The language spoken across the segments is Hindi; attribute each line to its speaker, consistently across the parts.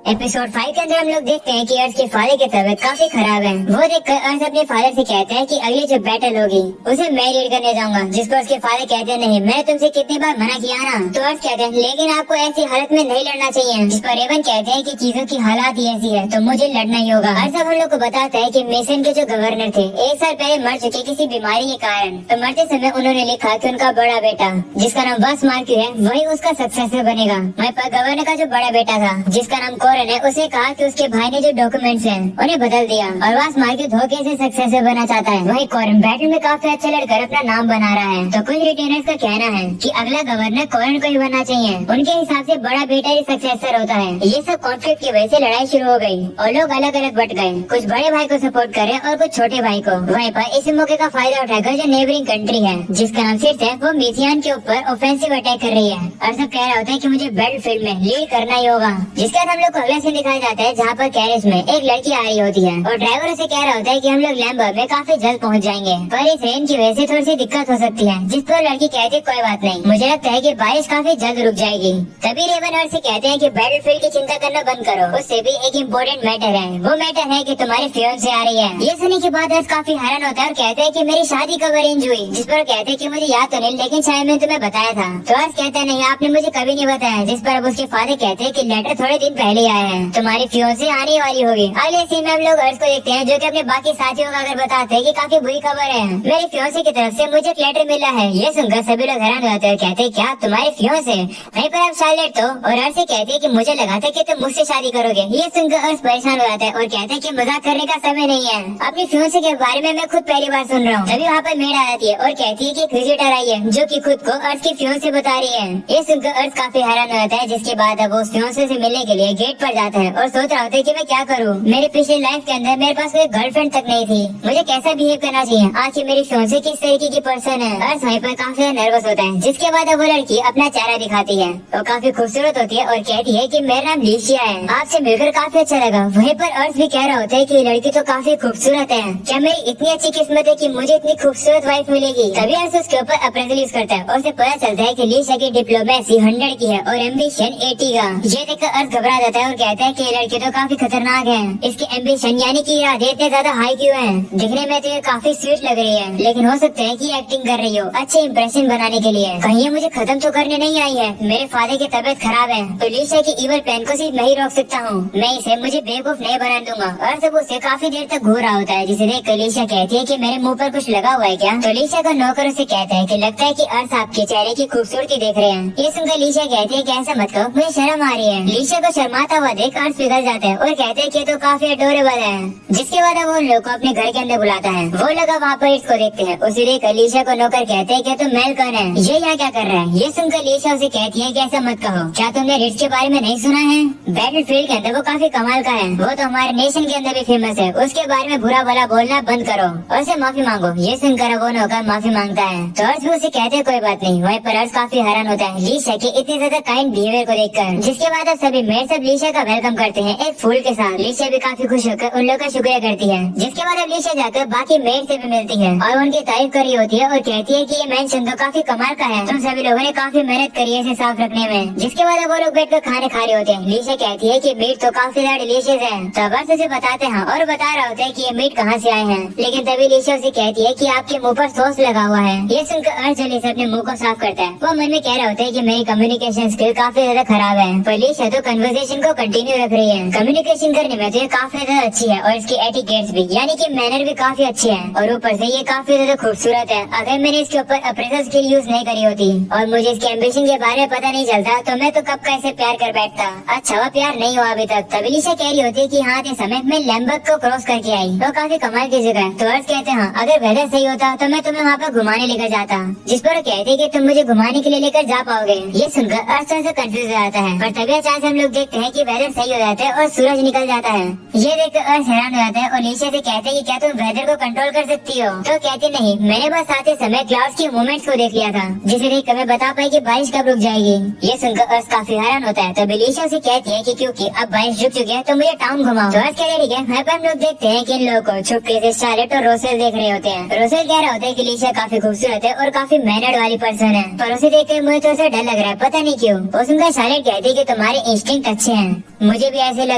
Speaker 1: एपिसोड 5 के अंदर हम लोग देखते हैं कि अर्श के फादर की तबीयत काफी खराब है। वो देखकर अर्श अपने फादर से कहता है कि अगली जो बैटल होगी उसे मैं लीड करने जाऊंगा, जिस पर उसके फादर कहते हैं नहीं, मैं तुमसे कितनी बार मना किया ना। तो अर्श कहते हैं लेकिन आपको ऐसी हालत में नहीं लड़ना चाहिए, जिस पर रेवन कहते हैं कि चीजों की हालात ही ऐसी है तो मुझे लड़ना ही होगा। अर्श अब हम लोग को बताता है कि मेसन के जो गवर्नर थे 1 साल पहले मर चुके किसी बीमारी के कारण। तो मरते समय उन्होंने लिखा कि उनका बड़ा बेटा जिसका नाम वास मार्क्यू है वही उसका सक्सेसर बनेगा। वहीं पर गवर्नर का जो बड़ा बेटा था जिसका नाम कॉरन है, उसे कहा कि उसके भाई ने जो डॉक्यूमेंट्स हैं उन्हें बदल दिया और वास मार्क्यू धोखे से सक्सेसर बनना चाहता है। वहीं कॉरन बैटल में काफी अच्छा लड़कर अपना नाम बना रहा है। तो कुछ रिटेनर्स का कहना है कि अगला गवर्नर कॉरन को ही बनना चाहिए, उनके हिसाब से बड़ा बेटा ही सक्सेसर होता है। ये सब कॉन्फ्लिक्ट की वजह से लड़ाई शुरू हो गई और लोग अलग अलग बट गए, कुछ बड़े भाई को सपोर्ट करे और कुछ छोटे भाई को। वहीं पर इस मौके का फायदा उठाकर जो नेबरिंग कंट्री है जिसका नाम सिर्फ है, वो मिथियान के ऊपर ऑफेंसिव अटैक कर रही है और सब कह रहा होता है कि मुझे बैटलफील्ड में लीड करना ही होगा। जिसके बाद हम लोग को अगला सीन दिखाया जाता है जहाँ पर कैरिस में एक लड़की आ रही होती है और ड्राइवर उसे कह रहा होता है कि हम लोग लैम्बर्ग में काफी जल्द पहुँच जाएंगे, पर इस रेन की वजह से थोड़ी सी दिक्कत हो सकती है। जिस पर लड़की कहती है कोई बात नहीं, मुझे लगता है कि बारिश काफी जल्द रुक जाएगी। तभी रेवन अर्श से कहते हैं कि बैटलफील्ड की चिंता करना बंद करो, उससे भी एक इम्पोर्टेंट मैटर है, वो मैटर है कि तुम्हारी फियांसे आ रही है। ये सुनने के बाद अर्श काफी हैरान होता है और कहते हैं कि मेरी शादी कब अरेंज हुई, जिस पर कहते हैं कि मुझे याद तो नहीं लेकिन शायद मैंने तुम्हें बताया था। तो अर्श कहता है नहीं, आपने मुझे कभी नहीं बताया। जिस पर अब उसके फादर कहते हैं कि लेटर थोड़े दिन पहले आया है, तुम्हारी फियांसे आने वाली होगी। अगले सीन में हम लोग अर्श को देखते हैं जो कि अपने बाकी साथियों को अगर बताते हैं कि काफी बुरी खबर है, मेरी फियांसे की तरफ से मुझे एक लेटर मिला है। ये सुनकर सभी लोग हैरान होते हैं, कहते हैं क्या तुम्हारे फियांसे? वहीं पर अब शार्लेट तो और अर्श से कहती है कि मुझे लगा था कि तुम मुझसे शादी करोगे। ये सुनकर अर्श परेशान हो जाता है और कहते हैं कि मजाक करने का समय नहीं है, अपनी फियांसे के बारे में मैं खुद पहली बार सुन रहा हूँ। तभी वहाँ पर मेड आ जाती है और कहती है कि एक विजिटर आई है जो कि खुद को अर्श की फियांसे बता रही है। ये सुनकर अर्श काफी हैरान हो जाता है, जिसके बाद अब वो उस फियांसे से मिलने के लिए गेट पर जाता है और सोच रहा होता है कि मैं क्या करूँ, मेरे पिछले लाइफ के अंदर मेरे पास कोई गर्लफ्रेंड तक नहीं थी, मुझे कैसा बिहेव करना चाहिए, आखिर मेरी फियांसे किस तरीके की पर्सन है। अर्श वहीं पर काफी नर्वस होता है। जिसके बाद अब वो लड़की अपना चेहरा दिखाती है, वो काफी खूबसूरत होती है और कहती है कि मेरा नाम लीशिया है, आपसे मिलकर काफी अच्छा लगा। वहीं पर अर्श भी कह रहा होता है कि ये लड़की तो काफी खूबसूरत है, क्या मेरी इतनी अच्छी किस्मत है कि मुझे इतनी खूबसूरत वाइफ मिलेगी। तभी अर्श उसके ऊपर अप्रेजल यूज करता है और उसे पता चलता है कि लीशिया की डिप्लोमेसी 100 की है और एम्बिशन 80 का। ये देखकर अर्श घबरा जाता है और कहता है कि ये लड़की तो काफी खतरनाक है, इसकी एम्बिशन यानी कि इरादे इतने ज्यादा हाई क्यों है, दिखने में तो ये काफी स्वीट लग रही है, लेकिन हो सकता है कि एक्टिंग कर रही हो अच्छे इंप्रेशन बनाने के लिए, कहीं ये मुझे खत्म तो करने नहीं आई है। मेरे फादर की तबीयत खराब है तो लीशिया की इवल प्लान को सिर्फ नहीं रोक सकता हूँ, मैं इसे मुझे बेवकूफ नहीं बना दूंगा। और सब उसे काफी देर तक घूर रहा होता है, जिसे देख लीशिया कहती है कि मेरे मुंह पर कुछ लगा हुआ है क्या। तो लीशिया का नौकर उसे कहता है कि लगता है कि अर्श आपके चेहरे की खूबसूरती देख रहे हैं। ये सुनकर लीशिया कहती है कि ऐसा मत कहो, मुझे शर्म आ रही है। लीशिया को शर्माता हुआ देख अर्श पिघल जाता है और कहते हैं कि तो काफी अडोरेबल है। जिसके बाद वो उन लोग को अपने घर के अंदर बुलाता है। वो लोग वहाँ पर इसको देखते हैं, उसे देख लीशिया को नौकर कहते हैं कि तुम मेल कौन है, ये यहाँ क्या कर रहा है। ये सुनकर लीशिया उसे कहती है कि ऐसा मत कहो, क्या तुमने रिट्स के बारे में नहीं सुना है, बैटलफील्ड के अंदर वो काफी कमाल का है, वो तो हमारे नेशन के अंदर भी फेमस है, उसके बारे में बुरा भला बोलना बंद करो और उसे माफी मांगो। ये सुनकर वो नौकर माफी मांगता है तो अर्श भी उसे कहते हैं कोई बात नहीं। वहीं पर अर्श काफी हैरान होता है लीशिया के इतने ज्यादा काइंड बिहेवियर को देखकर। जिसके बाद अब सभी मेड सब लीशिया का वेलकम करते हैं एक फूल के साथ। लीशिया भी काफी खुश होकर उन लोग का शुक्रिया करती है। जिसके बाद अब लीशिया जाकर बाकी मेड से भी मिलती है और उनकी तारीफ कर रही होती है और कहती है कि ये मेंशन तो काफी कमाल का है, तुम सभी लोगों ने काफी मेहनत करी है इसे साफ रखने में। जिसके बाद वो लोग बैठकर खाने खा रहे होते हैं। लीशिया कहती है कि मीट तो काफी ज्यादा डिलीशियस है, तो बस उसे बताते हैं और बता रहा होता है कि ये मीट कहाँ से आए हैं। लेकिन तभी लीशिया उसे कहती है कि आपके मुंह पर सॉस लगा हुआ है। ये सुनकर अर्श जल्दी से अपने मुंह को साफ करता है। वो मन में कह रहा होता है कि मेरी कम्युनिकेशन स्किल काफी ज्यादा खराब है, पर लीशिया तो कन्वर्सेशन को कंटिन्यू रख रही है। कम्युनिकेशन करने में तो ये काफी ज्यादा अच्छी है और इसकी एटिकेट्स भी यानी कि मैनर भी काफी अच्छे हैं और ऊपर से ये काफी ज्यादा खूबसूरत है। अगर मैंने इसके ऊपर अप्रेजल स्किल यूज नहीं करी होती और मुझे इसके एम्बिशन के बारे में पता नहीं चलता तो मैं तो कब का इसे प्यार कर बैठता। अच्छा वो प्यार नहीं हुआ अभी तक। तभी लीशिया कह रही होती है कि हाँ इस समय मैं लैम्बर्ग को क्रॉस करके आई, तो काफी कमाल की जगह है। तो अर्श कहते हैं हाँ अगर वेदर सही होता तो मैं तुम्हें वहाँ पर घुमाने लेकर जाता। जिस पर वो कहते हैं कि तुम मुझे घुमाने के लिए लेकर जा पाओगे। ये सुनकर अर्श थोड़ा सा कंफ्यूज हो जाता है, पर तभी अचानक हम लोग देखते हैं कि वेदर सही हो जाता है और सूरज निकल जाता है। ये देखकर अर्श हैरान हो जाता है और लीशिया से कहते हैं कि क्या तुम वेदर को कंट्रोल कर सकती हो। तो कहती नहीं, मैंने बस आते समय क्लाउड्स की मूवमेंट्स को देख लिया था, जिसे देख कर मैं बता पाई कि बारिश कब रुक जाएगी। ये सुनकर अर्श काफी हैरान होता है। तो लीशिया से कहती है कि क्योंकि अब बारिश रुक चुकी है तो मुझे टाउन घुमाओ। तो अर्श कहते ठीक है। वहाँ पर हम लोग देखते हैं कि इन लोगों को छुपके से शार्लेट और रोसेल देख रहे होते हैं। रोसेल कह रहा होता है कि लीशिया काफी खूबसूरत है और काफी मैनर्ड वाली पर्सन है, पर उसे देखकर मुझे तो डर लग रहा है, पता नहीं क्यों। वो सुनकर शार्लेट कहती है कि तुम्हारे इंस्टिंक्ट अच्छे हैं मुझे भी ऐसे लग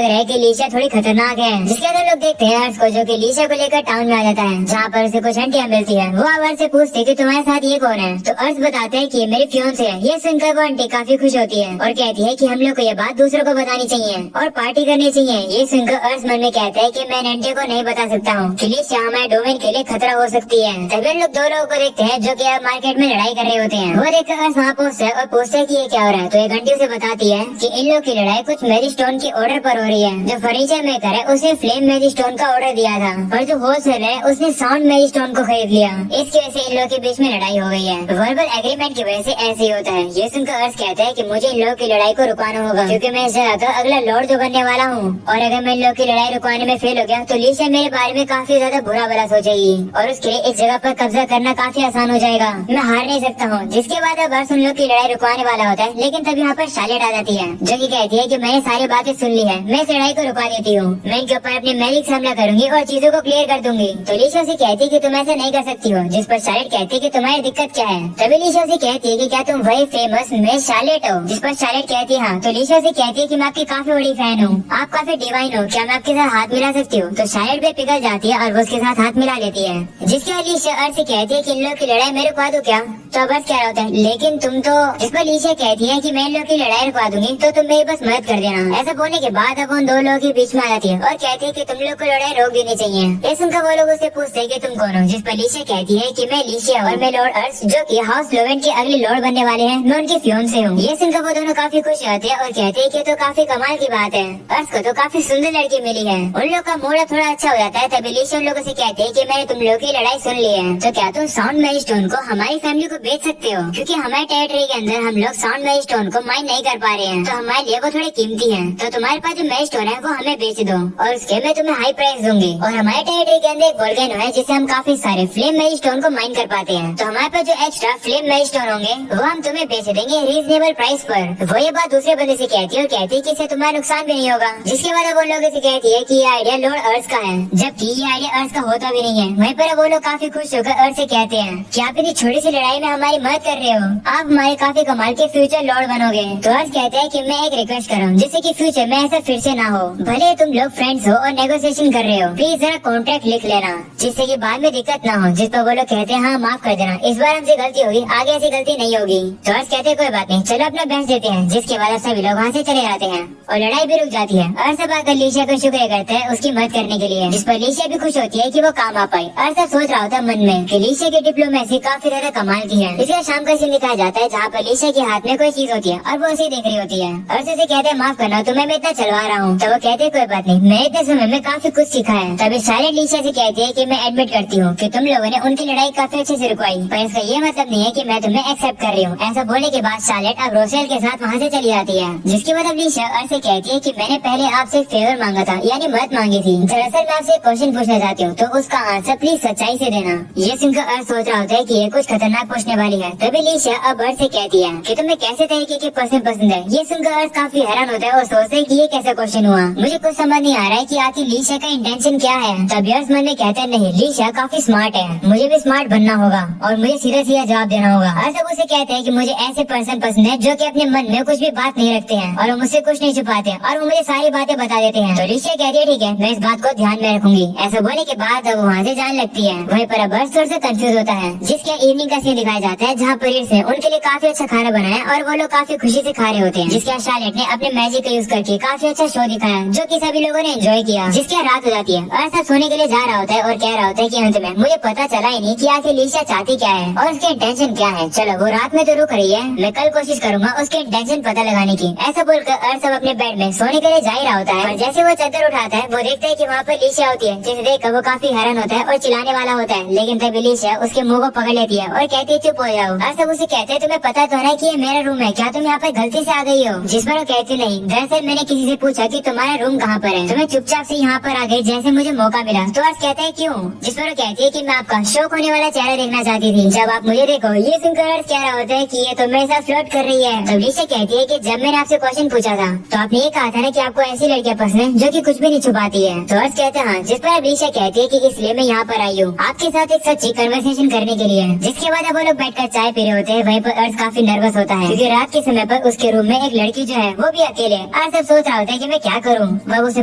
Speaker 1: रहा है कि लीशा थोड़ी खतरनाक है। जिसके बाद हम लोग देखते हैं अर्श को, जो कि लीशा को लेकर टाउन में आ जाता है, जहाँ पर उसे कुछ आंटियां मिलती है। वो अब अर्श से पूछती है कि तुम्हारे साथ ये कौन है, तो अर्श बताते हैं कि ये मेरी फियांसे है। ये सुनकर वो आंटी काफी खुश होती है और कहती है कि हम लोग को ये बात दूसरों को बतानी चाहिए और पार्टी करनी चाहिए। ये सुनकर अर्श मन में कहता है कि मैं आंटी को नहीं बता सकता हूँ कि लीशा हमारे डोमेन के लिए खतरा हो सकती है। तभी हम लोग दो लोगों को देखते हैं जो कि अब मार्केट में लड़ाई कर रहे होते हैं। वो देखकर अर्श वहाँ पहुँचता है और पूछता है कि ये क्या हो रहा है। तो एक आंटी उसे बताती है कि इन लोग की लड़ाई कुछ मैजिक स्टोन की ऑर्डर पर हो रही है। जो फर्नीचर मेकर है उसने फ्लेम मैजिक स्टोन का ऑर्डर दिया था और जो होलसेलर है उसने साउंड मैजिक स्टोन को खरीद लिया। इसकी वजह से इन लोगों के बीच में लड़ाई हो गई है। वर्बल एग्रीमेंट की वजह से ऐसे ही होता है। ये सुनकर अर्श कहता है कि मुझे इन लोगों की लड़ाई को रुकाना होगा, क्योंकि मैं इस जगह का अगला लॉर्ड जो बनने वाला हूँ। और अगर मैं इन लोगों की लड़ाई रुकवाने में फेल हो गया तो लीशा मेरे बारे में काफी ज्यादा बुरा भला सोचेगी और उसके लिए इस जगह पर कब्जा करना काफी आसान हो जाएगा। मैं हार नहीं सकता हूँ। जिसके बाद अब अर्श उन लोग की लड़ाई रुकवाने वाला होता है, लेकिन तब यहाँ पर शार्लेट आ जाती है, जो की कहती है कि मैंने सारी बातें सुन ली है, मैं इस लड़ाई को रुकवा देती हूँ। मैं इनके ऊपर अपने मैजिक से हमला करूंगी और चीजों को क्लियर कर दूंगी। तो लीशा से कहती है कि तुम ऐसा नहीं कर सकती हो। जिस पर शार्लेट कहती है कि तुम्हारी दिक्कत क्या है। तभी लीशा से कहती है कि क्या तुम वही फेमस मिस शार्लेट हो। जिस पर शार्लेट कहती है हाँ। तो लीशा से कहती है कि मैं आपकी काफी बड़ी फैन हूँ, आप काफी डिवाइन हो, क्या मैं आपके साथ हाथ मिला सकती हूँ। तो शार्लेट भी पिघल जाती है और वो उसके साथ हाथ मिला लेती है। जिसके बाद लीशा अर्श से कहती है कि इन लोग की लड़ाई मैं रुकवा दूं क्या। तो अब अर्श कह रहा होता है लेकिन तुम तो। जिस पर लीशा कहती है कि मैं इन लोग की लड़ाई रुकवा दूंगी तो तुम मेरी बस मदद कर देना। ऐसा बोलने के बाद अब उन दो लोगों के बीच में आ जाती है और कहती है कि तुम लोग को लड़ाई रोक देनी चाहिए। ये सुनकर वो लोग उससे पूछते हैं कि तुम कौन हो। जिस पर लीशा कहती है कि मैं लीशा और मैं लॉर्ड अर्श, जो कि हाउस लोवेन के अगले लॉर्ड बनने वाले हैं, मैं उनकी फियांसे हूँ। ये सुनकर वो दोनों काफी खुश होते हैं और कहते हैं कि तो काफी कमाल की बात है, अर्श को तो काफी सुंदर लड़की मिली है। उन लोग का मूड थोड़ा अच्छा हो जाता है। तभी लीशा उन लोगों से कहती है कि मैंने तुम लोग की लड़ाई सुन ली है, तो क्या तुम साउंड मैजिक स्टोन को हमारी फैमिली को बेच सकते हो, क्योंकि हमारे टेरिटरी के अंदर हम लोग साउंड मैजिक स्टोन को माइन नहीं कर पा रहे हैं, तो हमारे लिए वो थोड़े कीमती है। तो तुम्हारे पास जो मैजिक स्टोन है वो हमें बेच दो और उसके मैं तुम्हें हाई प्राइस दूंगी। और हमारे टेरिटरी के अंदर एक वोल्केनो है जिससे हम काफी सारे फ्लेम मैजिक स्टोन को माइन कर पाते हैं, तो हमारे पास जो एक्स्ट्रा फ्लेम मैजिक स्टोन होंगे वो हम तुम्हें बेच देंगे रीजनेबल प्राइस पर। वो ये बात दूसरे बंदे से कहती है और कहती है कि इससे तुम्हारा नुकसान भी नहीं होगा। जिसके बाद वो लोग से कहती है कि ये आइडिया लॉर्ड अर्श का है, जबकि ये आइडिया अर्श का होता भी नहीं है। वहीं पर वो लोग काफी खुश होकर अर्श से कहते हैं कि आप इतनी छोटी सी लड़ाई में हमारी मदद कर रहे हो, आप हमारे काफी कमाल के फ्यूचर लॉर्ड बनोगे। तो अर्श कहते हैं कि मैं एक रिक्वेस्ट कर रहा हूँ, जिससे कि फ्यूचर में ऐसा फिर से ना हो। भले तुम लोग फ्रेंड्स हो और नेगोशिएशन कर रहे हो, प्लीज जरा कॉन्ट्रैक्ट लिख लेना, जिससे कि बाद में दिक्कत ना हो। जिस पर वो लोग कहते हैं हाँ माफ कर देना, इस बार हमसे गलती होगी, आगे ऐसी गलती नहीं होगी। तो अर्श कहते हैं कोई बात नहीं, चलो अपना बहस देते हैं। जिसके बाद सभी लोग वहाँ से चले जाते हैं और लड़ाई भी रुक जाती है। अर्श अब आकर लीशा को शुक्रिया करते हैं उसकी मदद करने के लिए, जिस पर लीशा भी खुश होती है कि वो काम आ पाई। अर्श अब सोच रहा होता मन में कि लीशा की डिप्लोमेसी काफी ज्यादा कमाल की है। इसका शाम का सीन दिखाया जाता है जहाँ पर लीशा के हाथ में कोई चीज होती है और वो उसे देख रही होती है। अर्श उसे कहते हैं माफ करना, तुम्हें मैं इतना चलवा रहा हूँ। तो वो कहते हैं कोई बात नहीं, मैं इतने समय में काफी कुछ सीखा है। तभी शार्लेट लीशा से कहती है कि मैं एडमिट करती हूँ कि तुम लोगों ने उनकी लड़ाई काफी अच्छे से रुकवाई, पर इसका ये मतलब नहीं है कि मैं तुम्हें एक्सेप्ट कर रही हूँ। ऐसा बोलने के बाद शार्लेट अब रोसेल के साथ वहाँ से चली जाती है। जिसके बाद अब लीशा अर्श से कहती है कि मैंने पहले आपसे एक फेवर मांगा था, यानी मदद मांगी थी। दरअसल मैं आपसे एक क्वेश्चन पूछना चाहती हूँ, तो उसका आंसर प्लीज सच्चाई से देना। ये सुनकर अर्श सोच रहा होता है कि ये कुछ खतरनाक पूछने वाली है। तभी लीशा अब अर्श से कहती है कि तुम्हें कैसे तरीके के पर्सन पसंद है। ये सुनकर अर्श काफी हैरान होता है और सोचता है कि ये कैसा क्वेश्चन हुआ, मुझे कुछ समझ नहीं आ रहा है कि आखिर लीशा का इंटेंशन क्या है। तभी अर्श मन में कहता है नहीं, लीशा काफी स्मार्ट है, मुझे भी स्मार्ट बनना होगा और मुझे सीधा सीधा जवाब देना होगा। अर्श अब उसे कहते हैं कि मुझे ऐसे पर्सन पसंद है जो कि अपने मन में कुछ भी बात नहीं रखते हैं और वो मुझसे कुछ नहीं छुपाते और वो मुझे सारी बातें बता देते हैं। तो लीशा कहती है ठीक है, मैं इस बात को ध्यान में रखूंगी। ऐसा बोलने के बाद अब वहाँ से जाने लगती है। वहीं पर अब अर्श थोड़ा सा कंफ्यूज होता है। जिसके इवनिंग का सीन दिखाया जाता है जहाँ परीर से उनके लिए काफी अच्छा खाना बनाया और वो लोग काफी खुशी से खा रहे होते हैं। जिसके शार्लेट ने अपने मैजिक का यूज करके काफी अच्छा शो दिखाया जो कि सभी लोगों ने एंजॉय किया। जिसके रात हो जाती है और सब सोने के लिए जा रहा होता है और कह रहा होता है कि अंत में मुझे पता चला ही नहीं कि आखिर लीशा चाहती क्या है और उसके इंटेंशन क्या है। चलो वो रात में तो रुक रही है, मैं कल कोशिश करूंगा उसके इंटेंशन पता लगाने की। ऐसा बोलकर अर्श अपने बेड में सोने के लिए जा ही रहा होता है और जैसे वो चादर उठाता है वो देखता है कि वहाँ पर लीशा होती है, जिसे देखकर वो काफी हैरान होता है और चिल्लाने वाला होता है। लेकिन तभी लीशा उसके मुंह को पकड़ लेती है और कहती है चुप हो जाओ। अर्श उसे कहते हैं तुम्हें पता तो है कि ये मेरा रूम है, क्या तुम यहाँ पर गलती से आ गई हो। जिस पर वो कहती नहीं, दरअसल मैंने किसी से पूछा कि तुम्हारा रूम कहाँ पर है, तो मैं चुपचाप से यहाँ पर आ गई जैसे मुझे मौका मिला। तो अर्श कहता है क्यों। जिस पर वो कहती है कि मैं आपका शौक होने वाला चेहरा देखना चाहती थी, जब आप मुझे देखो। ये सुनकर अर्श कह रहा होता है कि ये तो मेरे साथ फ्लर्ट कर रही है। तब लीशा कहती है कि जब मैंने आपसे क्वेश्चन पूछा था तो आपने ये कहा था ना कि आपको ऐसी लड़कियां पसंद है जो कि कुछ भी नहीं छुपाती है। तो अर्श कहते हैं हाँ। जिस पर लीशा कहती है कि इसलिए मैं यहाँ पर आई हूँ आपके साथ एक सच्ची कन्वर्सेशन करने के लिए। जिसके बाद अब वो लोग लोग बैठकर चाय पी रहे होते हैं वहीं पर अर्श काफी नर्वस होता है क्योंकि रात के समय पर उसके रूम में एक लड़की जो है वो भी अकेले। अर्श सब सोच रहा होता है कि मैं क्या करूँ। वह उसे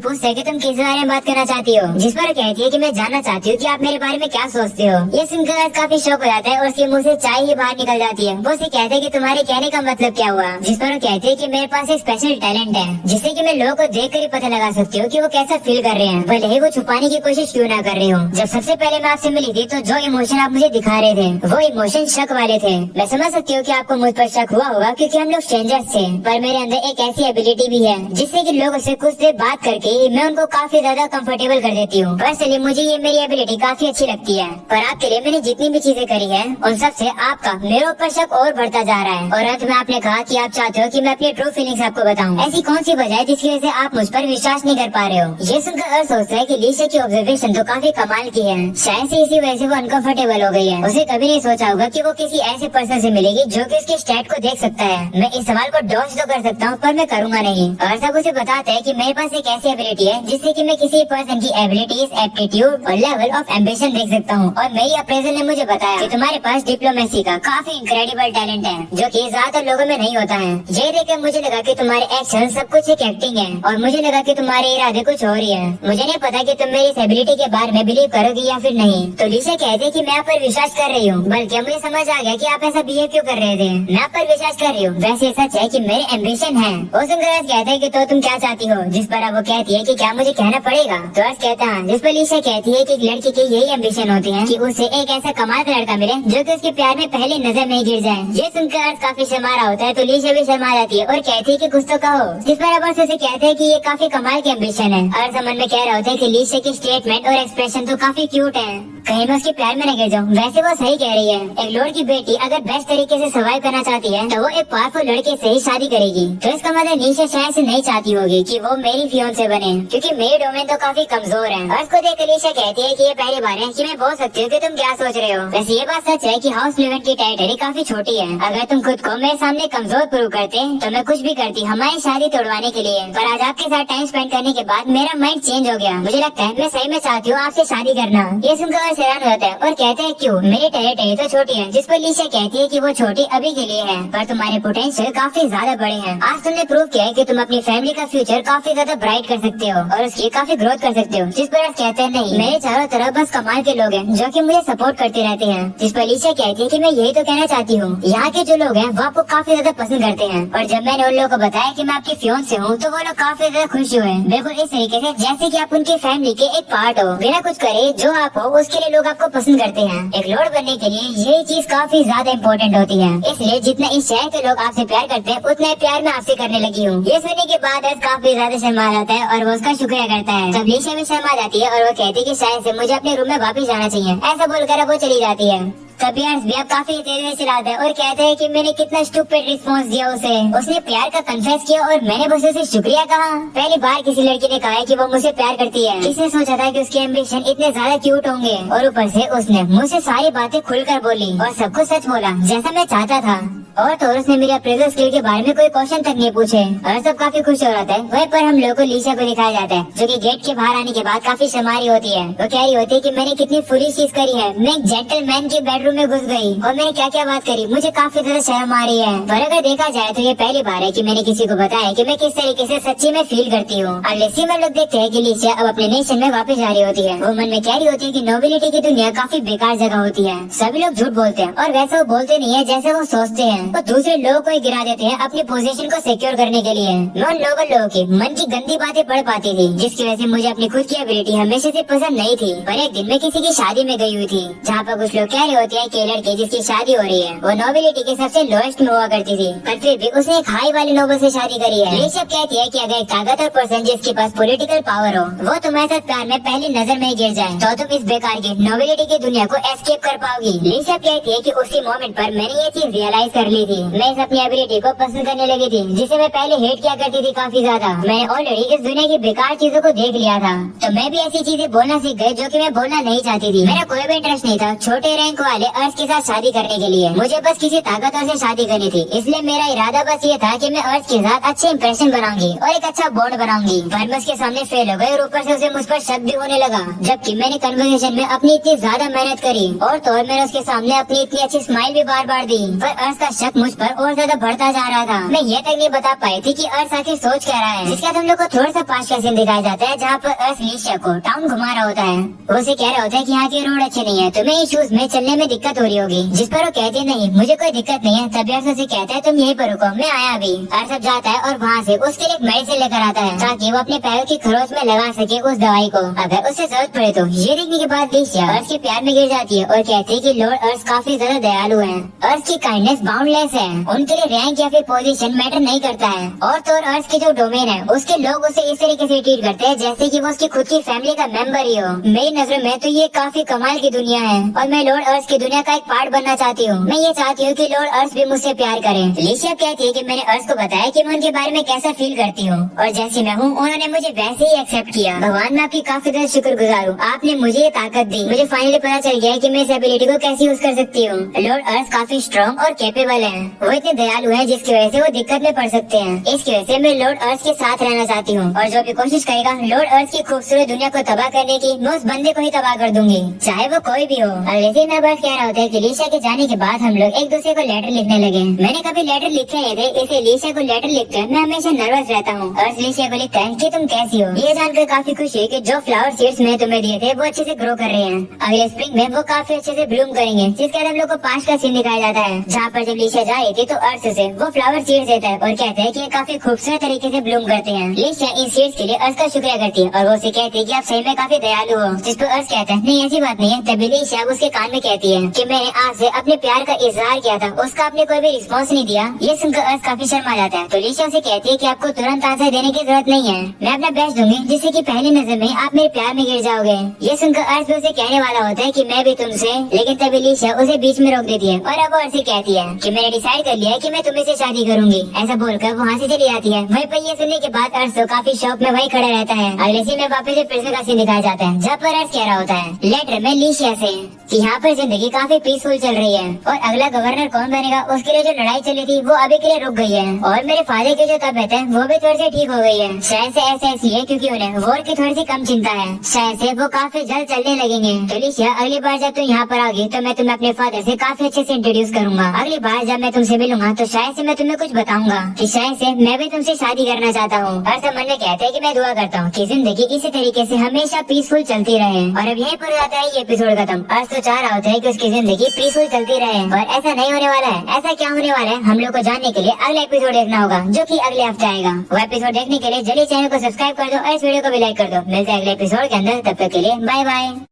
Speaker 1: पूछता है कि तुम किस बारे में बात करना चाहती हो, जिस पर कहती है कि मैं जानना चाहती हूँ कि आप मेरे बारे में क्या सोचते हो। ये सुनकर अर्श काफी शौक हो जाता है और उसके मुँह से चाय ही बाहर निकल जाती है। वो उसे कहते हैं कि तुम्हारे कहने का मतलब क्या हुआ, जिस पर वो कहती है कि मेरे पास एक स्पेशल टैलेंट है जिससे कि मैं लोगों को देखकर ही पता लगा सकती हूँ कि वो कैसा फील कर रहे हैं, भले ही वो छुपाने की कोशिश क्यों ना कर रहे हो। जब सबसे पहले मैं आपसे मिली थी तो जो इमोशन आप मुझे दिखा रहे थे वो इमोशन शक वाले थे। मैं समझ सकती हूँ कि आपको मुझ पर शक हुआ होगा क्योंकि हम लोग स्ट्रेंजर्स थे, पर मेरे अंदर एक ऐसी एबिलिटी भी है जिससे कि लोगों से कुछ देर बात करके ही मैं उनको काफी ज्यादा कंफर्टेबल कर देती हूँ। पर्सनली मुझे ये मेरी एबिलिटी काफी अच्छी लगती है, पर आपके लिए मैंने जितनी भी चीजें करी है उन सब से आपका मेरे ऊपर शक और बढ़ता जा रहा है। और अंत में आपने कहा कि आप चाहते हो कि मैं अपनी ट्रू फीलिंग्स आपको बताऊं। ऐसी कौन सी वजह है जिसकी वजह से आप मुझ पर विश्वास नहीं कर पा रहे हो। ये सुनकर अर्श सोचता है कि लीशा की ऑब्जर्वेशन तो काफी कमाल की है, शायद से इसी वजह से वो अनकंफर्टेबल हो गई है। उसे कभी नहीं सोचा होगा कि वो किसी ऐसे पर्सन से मिलेगी जो कि उसके स्टैट को देख सकता है। मैं इस सवाल को डॉज तो कर सकता हूँ पर मैं करूंगा नहीं। और सब उसे बताता है कि मेरे पास एक ऐसी एबिलिटी है जिससे कि मैं किसी पर्सन की एबिलिटीज, एप्टीट्यूड और लेवल ऑफ एम्बिशन देख सकता हूँ। और मेरी अप्रेजल ने मुझे बताया कि तुम्हारे पास डिप्लोमेसी का काफी इनक्रेडिबल टैलेंट है जो कि ज्यादातर लोगों में नहीं होता है। ये देखकर मुझे लगा कि तुम्हारे एक्शन सब कुछ एक एक्टिंग है और मुझे लगा कि तुम्हारे इरादे कुछ और ही है। मुझे नहीं पता कि तुम मेरी इस एबिलिटी के बारे में बिलीव करोगी या फिर नहीं। तो लीशा कहती है कि मैं आप पर विश्वास कर रही हूँ, बल्कि मुझे समझ आ गया कि आप ऐसा बिहेव क्यों कर रहे थे। मैं आप पर विश्वास कर रही हूँ, वैसे सच है कि मेरे एम्बिशन है। वो सुनकर अर्श कहता है कि तो तुम क्या चाहती हो, जिस पर वो कहती है कि क्या मुझे कहना पड़ेगा। तो अर्श कहता है, जिस पर लीशा कहती है कि एक लड़की की यही एम्बिशन होती है कि उसे एक ऐसा कमाल का लड़का मिले जो कि उसके प्यार में पहले नजर में ही गिर जाए। ये सुनकर अर्श काफी शर्मा रहा होता है तो लीशा भी शर्मा जाती है और कहती है कि कुछ तो कहो, जिस पर अब अर्श उसे कहते हैं कि ये काफी कमाल की एम्बिशन है। अर्श मन में कह रहा होता है कि लीशा की स्टेटमेंट और एक्सप्रेशन तो काफी क्यूट है, कहीं मैं उसके प्यार में न गिर जाऊँ। वैसे वो सही कह रही है, एक लॉर्ड की बेटी अगर बेस्ट तरीके से सर्वाइव करना चाहती है तो वो एक पावरफुल लड़के से ही शादी करेगी। तो इसका मतलब लीशा शायद से नहीं चाहती होगी कि वो मेरी फियोंसे बने क्योंकि मेरी डोमेन तो काफी कमजोर है। अर्श को देख लीशा कहती है कि ये पहली बार है कि मैं बोल सकती हूँ कि तुम क्या सोच रहे हो। वैसे ये बात सच है कि हाउस फ्लुएंट की टेरिटरी काफी छोटी है। अगर तुम खुद को मेरे सामने कमजोर प्रूव करते तो मैं कुछ भी करती हमारी शादी तोड़वाने के लिए, पर आज आपके साथ टाइम स्पेंड करने के बाद मेरा माइंड चेंज हो गया। मुझे लगता है मैं सही में चाहती हूँ आपसे शादी करना। ये सुनकर अर्श हैरान होता है और कहते हैं क्यों, मेरी टेरिटरी तो छोटी है। जिस पर लीशा कहती है कि वो छोटी अभी के लिए है पर तुम्हारे पोटेंशियल काफी ज्यादा बड़े हैं। आज तुमने प्रूव किया है कि तुम अपनी फैमिली का फ्यूचर काफी ज्यादा ब्राइट कर सकते हो और उसकी काफी ग्रोथ कर सकते हो। जिस पर कहते हैं नहीं, मेरे चारों तरफ बस कमाल के लोग हैं जो कि मुझे सपोर्ट करते रहते हैं। जिस पर लीशा कहती है कि मैं यही तो कहना चाहती हूँ, यहाँ के जो लोग हैं वो आपको काफी ज्यादा पसंद करते हैं। और जब मैंने उन लोगों को बताया कि मैं आपकी फियोंसे हूँ तो वो लोग काफी ज्यादा खुश हुए, बिल्कुल इस तरीके से जैसे कि आप उनकी फैमिली के एक पार्ट हो। बिना कुछ करे जो आप हो उसके लिए लोग आपको पसंद करते हैं। एक लॉर्ड बनने के लिए यही चीज काफी ज्यादा इम्पोर्टेंट होती है, इसलिए जितना इस शहर के लोग आपसे प्यार करते हैं उतना ही प्यार मैं आपसे करने लगी हूँ। ये सुनने के बाद अर्श काफी ज्यादा शर्मा जाता है और वो उसका शुक्रिया करता है। तब लीशा भी शर्मा जाती है और वो कहती है कि शायद से मुझे अपने रूम में वापस जाना चाहिए। ऐसा बोलकर वो चली जाती है। तभी अर्श भी अब काफी तेजी से चिल्लाता है और कहते हैं कि मैंने कितना स्टूपिड रिस्पॉन्स दिया उसे। उसने प्यार का कन्फेस किया और मैंने बस उसे शुक्रिया कहा। पहली बार किसी लड़की ने कहा है कि वो मुझे प्यार करती है। किसने सोचा था कि उसके एम्बिशन इतने ज्यादा क्यूट होंगे। और ऊपर से उसने मुझसे सारी बातें खुलकर बोली और सब कुछ सच बोला जैसा मैं चाहता था। और तो उसने मेरे अप्रेजल स्किल के बारे में कोई क्वेश्चन तक नहीं पूछे और सब काफी खुश हो रहा है। वहीं पर हम लोगों को लीशा को दिखाया जाता है जो कि गेट के बाहर आने के बाद काफी शर्मारी होती है। वो कह रही होती है कि मैंने कितनी फुलिश चीज करी है, मैं एक जेंटलमैन के बेडरूम में घुस गई और मैंने क्या क्या बात करी, मुझे काफी ज्यादा शर्म आ रही है। पर अगर देखा जाए तो ये पहली बार है कि मैंने किसी को बताया कि मैं किस तरीके से सच्ची में फील करती हूँ। और लेसी में लोग देखते हैं कि लीशा अब अपने नेशन में वापस जा रही होती है। वो मन में कह रही होती है कि नोबिलिटी की दुनिया काफी बेकार जगह होती है, सभी लोग झूठ बोलते हैं और वैसे वो बोलते नहीं है जैसे वो सोचते हैं। वो दूसरे लोगों को ही गिरा देते हैं अपनी पोजीशन को सिक्योर करने के लिए। मैं उन लोगों की मन की गंदी बातें पढ़ पाती थी जिसकी वजह से मुझे अपनी खुद की एबिलिटी हमेशा से पसंद नहीं थी। पर एक दिन मैं किसी की शादी में गई हुई थी जहाँ पर कुछ लोग कह रहे होते हैं कि लड़की जिसकी शादी हो रही है वो नोबिलिटी के सबसे लोएस्ट में हुआ करती थी, पर फिर भी उसने एक हाई वाले नोबल से शादी करी है। ये सब कहती है कि अगर एक ताकतवर पर्सन जिसके पास पॉलिटिकल पावर हो वो तुम्हारे साथ प्यार में पहली नजर में गिर जाए तो तुम इस बेकार की नोबिलिटी की दुनिया को एस्केप कर पाओगी। ये सब कहती है कि उसी मोमेंट पर मैंने ये चीज रियलाइज कर ली थी। मैं इस अपनी एबिलिटी को पसंद करने लगी थी जिसे मैं पहले हेट किया करती थी काफी ज्यादा। मैंने ऑलरेडी इस दुनिया की बेकार चीजों को देख लिया था तो मैं भी ऐसी चीजें बोलना सीख गई जो कि मैं बोलना नहीं चाहती थी। मेरा कोई भी इंटरेस्ट नहीं था छोटे रैंक वाले अर्श के साथ शादी करने के लिए। मुझे बस किसी ताकतवर से शादी करनी थी, इसलिए मेरा इरादा बस ये था कि मैं अर्श के साथ अच्छे इंप्रेशन बनाऊंगी और एक अच्छा बॉन्ड बनाऊंगी। पर मैं उसके सामने फेल हो गई और ऊपर से उसे मुझ पर शक भी होने लगा, जबकि मैंने कन्वर्सेशन में अपनी इतनी ज्यादा मेहनत करी और तो और मैंने उसके सामने अपनी इतनी अच्छी स्माइल भी बार बार दी। पर अर्श का शक मुझ पर और ज्यादा बढ़ता जा रहा था। मैं ये तक नहीं बता पाई थी कि अर्श आखिर सोच क्या रहा है। जिसके बाद हम लोग को थोड़ा सा पास का सीन दिखाया जाता है, जहाँ पर अर्श लीशा को टाउन घुमा रहा होता है। वो उसे कह रहा होता है कि यहाँ के रोड अच्छे नहीं है, तुम्हें इस शूज में चलने में दिक्कत हो रही होगी। जिस पर वो कहती है नहीं मुझे कोई दिक्कत नहीं है। तभी अर्श उसे कहता है तुम यहीं पर रुको, मैं आया अभी। अर्श अब जाता है और वहाँ से उसके लिए एक मेडिसिन लेकर आता है ताकि वो अपने पैरों की खरोच में लगा सके उस दवाई को, अगर उसे जरूरत पड़े तो। ये देखने के बाद लीशा अर्श के प्यार में गिर जाती है और कहती है कि लॉर्ड अर्श काफी ज्यादा दयालु है। अर्श की काइंडनेस बाउंडलेस है, उनके लिए रैंक या फिर पोजीशन मैटर नहीं करता है। और तो और अर्श की जो डोमेन है उसके लोग उसे इस तरीके से ट्रीट करते हैं जैसे कि वो उसकी खुद की फैमिली का मेंबर ही हो। मेरी नजर में तो ये काफी कमाल की दुनिया है और मैं लॉर्ड अर्श की दुनिया का एक पार्ट बनना चाहती हूँ। मैं ये चाहती हूँ कि लॉर्ड अर्श भी मुझसे प्यार करे। लीशा कहती है कि मैंने अर्श को बताया कि मैं उनके बारे में कैसा फील करती हूँ और जैसी मैं हूँ उन्होंने मुझे वैसे ही एक्सेप्ट किया। भगवान मैं आपकी काफी ज्यादा शुक्रगुजार हूँ, आपने मुझे ये ताकत दी। मुझे फाइनली पता चल गया है कि मैं इस एबिलिटी को कैसे यूज कर सकती हूँ। लॉर्ड अर्श काफी स्ट्रॉन्ग और कैपेबल है, वो इतने दयालु है जिसकी वजह से वो दिक्कत में पड़ सकते हैं। इसकी वजह से मैं लॉर्ड अर्श के साथ रहना चाहती हूँ और जो भी कोशिश करेगा लॉर्ड अर्श की खूबसूरत दुनिया को तबाह करने की, मैं उस बंदे को ही तबाह कर दूंगी, चाहे वो कोई भी हो। अगले दिन अब अर्श कह रहा होता है कि लीशा के जाने के बाद हम लोग एक दूसरे को लेटर लिखने लगे। मैंने कभी लेटर लिखे नहीं थे, इसे लीशा को लेटर लिखते हैं मैं हमेशा नर्वस रहता हूँ। अर्श लीशा को लिखता है कि तुम कैसी हो। ये जानकर काफी खुशी है कि जो फ्लावर सीड्स मैंने तुम्हें दिए थे वो अच्छे से ग्रो कर रहे हैं। अगले स्प्रिंग में वो काफी अच्छे से ब्लूम करेंगे। जिसके बाद हम लोग को पास का सीन दिखाया जाता है, जहाँ पर जब लीशा जा रही थी तो अर्श से वो फ्लावर सीड्स देता है और कहता है कि ये काफी खूबसूरत तरीके से ब्लूम करते हैं। लीशा इन सीड्स के लिए अर्श का शुक्रिया करती है और वो उसे कहती है कि आप सही में काफी दयालु हो। जिस पर अर्श कहता है नहीं ऐसी बात नहीं है। तभी लीशा उसके कान में कहती है कि मैंने आज से अपने प्यार का इजहार किया था, उसका आपने कोई भी रिस्पॉन्स नहीं दिया। ये सुनकर अर्श काफी शर्मा जाता है। तो लीशा से कहती है कि आपको तुरंत आंसर देने की जरूरत नहीं है, मैं अपना बेस्ट दूंगी जिससे कि पहली नजर में आप मेरे प्यार में गिर जाओगे। ये सुनकर अर्श भी उसे कहने वाला होता है कि मैं भी तुमसे, लेकिन तभी लीशा उसे बीच में रोक देती है और अब अर्श से कहती है कि मैंने डिसाइड कर लिया है कि मैं तुम्हें से शादी करूंगी। ऐसा बोलकर वो वहाँ से चली जाती है। वहीं पर ये सुनने के बाद अर्श तो काफी शौक में वहीं खड़ा रहता है। अगले सीन में वापस से प्रिज्म का सीन दिखाया जाता है, जहाँ पर अर्श कह रहा होता है लेटर में लीशा से कि यहाँ पर जिंदगी काफी पीसफुल चल रही है और अगला गवर्नर कौन बनेगा उसके लिए जो लड़ाई चली थी वो अभी के लिए रुक गई है और मेरे फादर की जो तबीयत है वो भी थोड़ी सी ठीक हो गई है। शायद से ऐसा इसलिए क्योंकि उन्हें वॉर की थोड़ी सी कम चिंता है, शायद से वो काफी जल्द चलने लगेंगे। तो लीशा अगली बार जब तुम यहाँ पर आओगी तो मैं तुम्हें अपने फादर से काफी अच्छे से इंट्रोड्यूस करूंगा। अगली बार जब मैं तुमसे मिलूंगा तो शायद से मैं तुम्हें कुछ बताऊंगा कि शायद से मैं भी तुमसे शादी करना चाहता हूँ। और सब मन में कहते हैं कि मैं दुआ करता हूँ कि जिंदगी इसी तरीके से हमेशा पीसफुल चलती रहे। और अब यही पूरा जाता है ये एपिसोड खत्म। अर्श तो चाह रहा होता है कि उसकी जिंदगी पीसफुल चलती रहे और ऐसा नहीं होने वाला है। ऐसा क्या होने वाला है हम लोग को जानने के लिए अगला एपिसोड देखना होगा जो कि अगले हफ्ते आएगा। वो एपिसोड देखने के लिए जल्दी चैनल को सब्सक्राइब कर दो और इस वीडियो को भी लाइक कर दो। मिलते हैं अगले एपिसोड के अंदर, तब तक के लिए बाय बाय।